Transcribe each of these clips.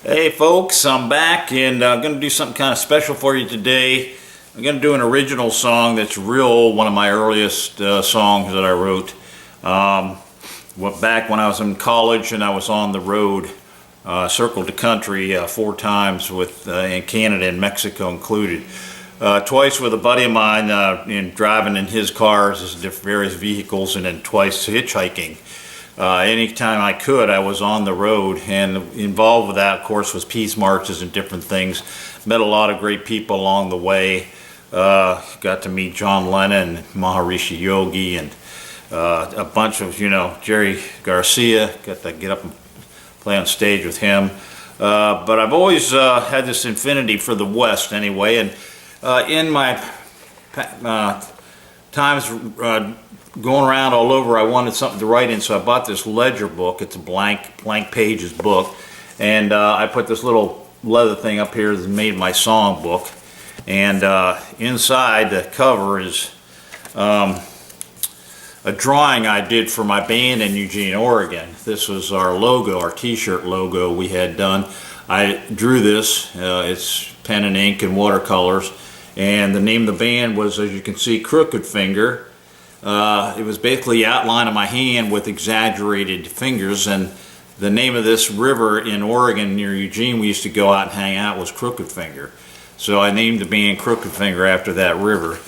Hey folks, I'm back and I'm going to do something kind of special for you today. I'm going to do an original song that's real old, one of my earliest songs that I wrote. Back when I was in college and I was on the road, circled the country 4 times with in Canada and Mexico included. Twice with a buddy of mine driving in his cars, various vehicles, and then twice hitchhiking. Anytime I could, I was on the road, and involved with that, of course, was peace marches and different things. Met a lot of great people along the way. Got to meet John Lennon, Maharishi Yogi, and a bunch of, Jerry Garcia. Got to get up and play on stage with him. But I've always had this affinity for the West anyway, and in my times going around all over, I wanted something to write in, so I bought this ledger book. It's a blank pages book, and I put this little leather thing up here that made my song book. And inside the cover is a drawing I did for my band in Eugene, Oregon. This was our logo, our t-shirt logo we had done. I drew this. It's pen and ink and watercolors, and the name of the band was, as you can see, Crooked Finger. It was basically the outline of my hand with exaggerated fingers, and the name of this river in Oregon near Eugene we used to go out and hang out was Crooked Finger. So I named the band Crooked Finger after that river.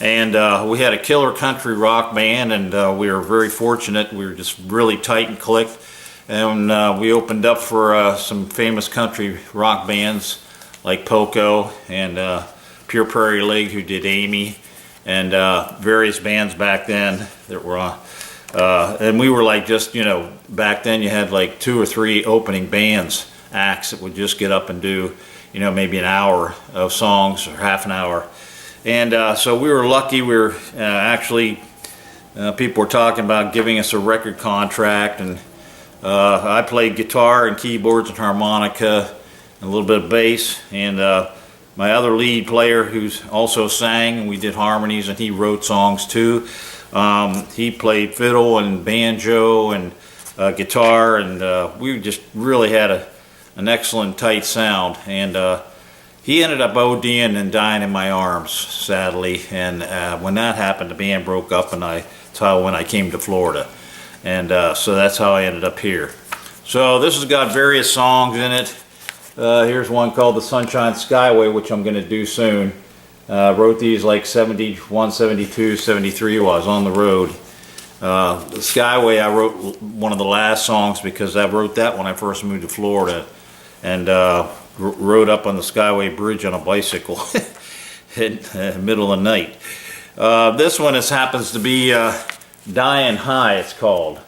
And we had a killer country rock band, and we were very fortunate. We were just really tight and clicked, and we opened up for some famous country rock bands like Poco and Pure Prairie League, who did Amy, and various bands back then that were on. And we were like, just, back then you had like 2 or 3 opening bands, acts that would just get up and do, maybe an hour of songs or half an hour. And so we were lucky. We were actually, people were talking about giving us a record contract, and I played guitar and keyboards and harmonica and a little bit of bass, and my other lead player, who's also sang, and we did harmonies, and he wrote songs too. He played fiddle and banjo and guitar, and we just really had an excellent tight sound. And he ended up ODing and dying in my arms, sadly. And when that happened, the band broke up, and that's how when I came to Florida. And so that's how I ended up here. So this has got various songs in it. Here's one called The Sunshine Skyway, which I'm going to do soon. Wrote these like 71, 72, 73 while I was on the road. The Skyway, I wrote one of the last songs because I wrote that when I first moved to Florida, and rode up on the Skyway Bridge on a bicycle in the middle of the night. This one happens to be DYIN High, it's called.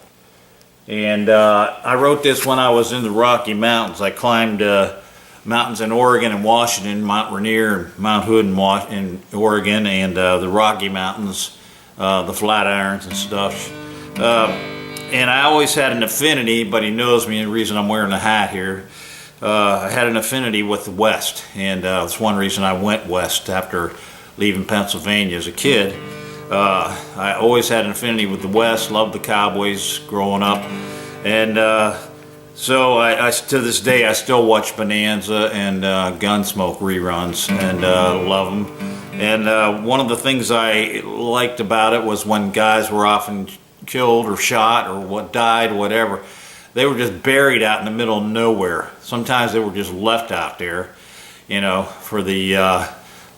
And I wrote this when I was in the Rocky Mountains. I climbed mountains in Oregon and Washington, Mount Rainier and Mount Hood in Oregon, and the Rocky Mountains, the Flatirons and stuff. And I always had an affinity, but he knows me, and the reason I'm wearing a hat here, I had an affinity with the West, and that's one reason I went west after leaving Pennsylvania as a kid. I always had an affinity with the West, loved the Cowboys growing up, and so I to this day I still watch Bonanza and Gunsmoke reruns, and love them. And one of the things I liked about it was when guys were often killed or shot or died, whatever, they were just buried out in the middle of nowhere. Sometimes they were just left out there, for the,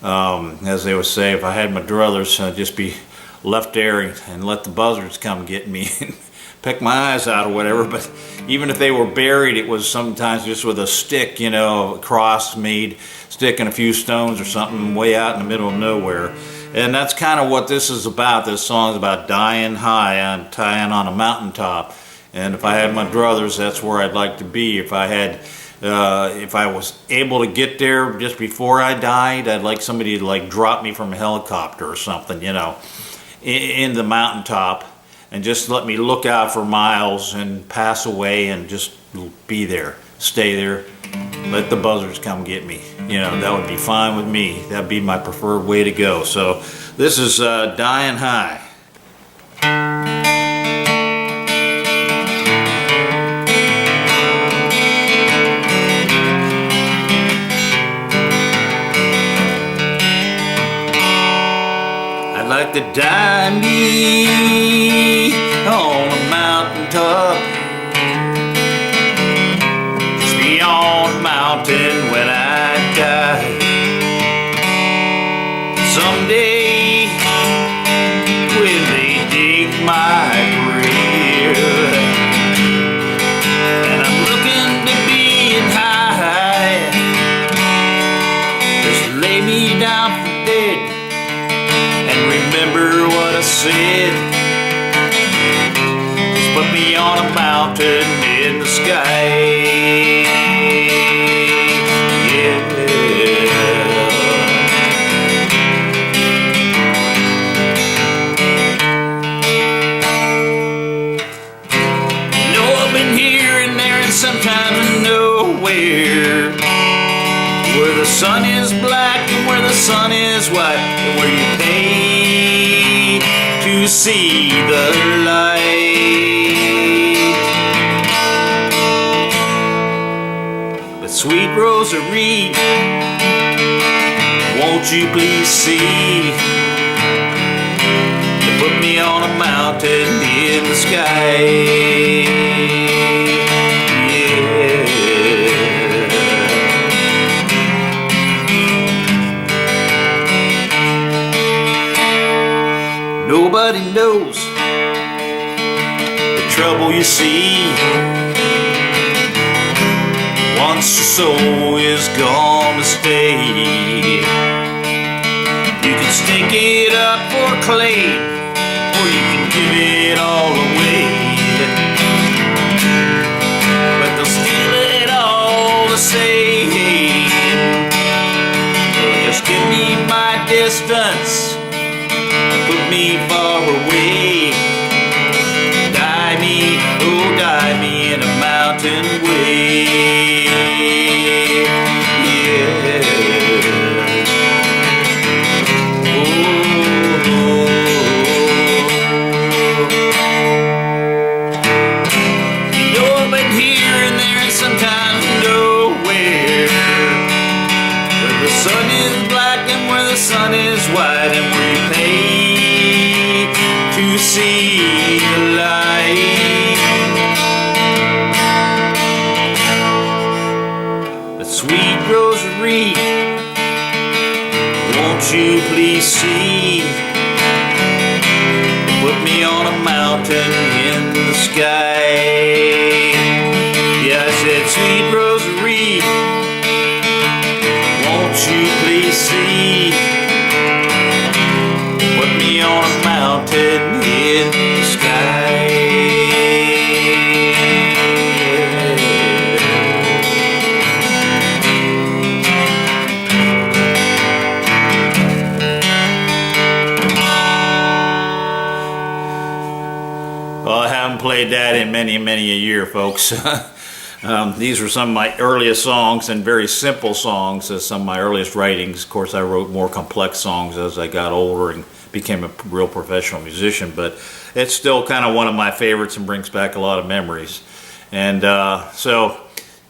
as they would say, if I had my druthers, I'd just be left there and let the buzzards come get me and pick my eyes out or whatever. But even if they were buried, it was sometimes just with a stick, a cross made, stick and a few stones or something way out in the middle of nowhere. And that's kind of what this is about. This song is about dying high, I'm dying on a mountaintop. And if I had my druthers, that's where I'd like to be. If I was able to get there just before I died, I'd like somebody to drop me from a helicopter or something, in the mountaintop, and just let me look out for miles and pass away and just be there, stay there, let the buzzards come get me. That would be fine with me. That'd be my preferred way to go. So this is DYIN High. like to die me on a mountaintop, just beyond the mountain when I die. Someday when they dig my grave, and I'm looking to being high, just lay me down for dead and remember what I said. Just put me on a mountain in the sky. Sometimes nowhere, where the sun is black and where the sun is white, and where you pay to see the light. But sweet Rosary, won't you please see to put me on a mountain in the sky. Nobody knows the trouble you see once your soul is gone to stay. You can stink it up for clay, or you can give it all away, but they'll steal it all the same. Just give me my distance, put me far away. Die me, oh die me in a mountain way. Yeah. Oh. You know I've been here and there and sometimes nowhere, where the sun is black and where the sun is white, and where you pay to see the light. But sweet Rosary, won't you please see to put me on a mountain in the sky. Yeah, I said, sweet Rosary, won't you please see put me on a mountain in the sky. Well, I haven't played that in many a year, folks. These were some of my earliest songs, and very simple songs as some of my earliest writings. Of course, I wrote more complex songs as I got older and became a real professional musician, but it's still kind of one of my favorites and brings back a lot of memories. And so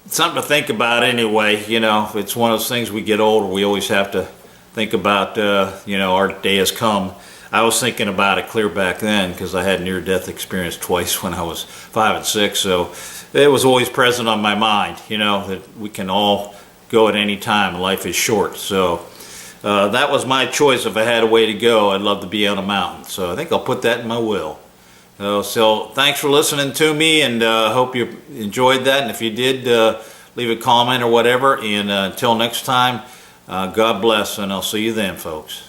it's something to think about anyway. You know, it's one of those things, we get older, we always have to think about, you know, our day has come. I was thinking about it clear back then because I had near-death experience twice when I was 5 and 6, so it was always present on my mind, you know, that we can all go at any time. Life is short. So that was my choice. If I had a way to go, I'd love to be on a mountain. So I think I'll put that in my will. So thanks for listening to me, and hope you enjoyed that. And if you did, leave a comment or whatever. And until next time, God bless, and I'll see you then, folks.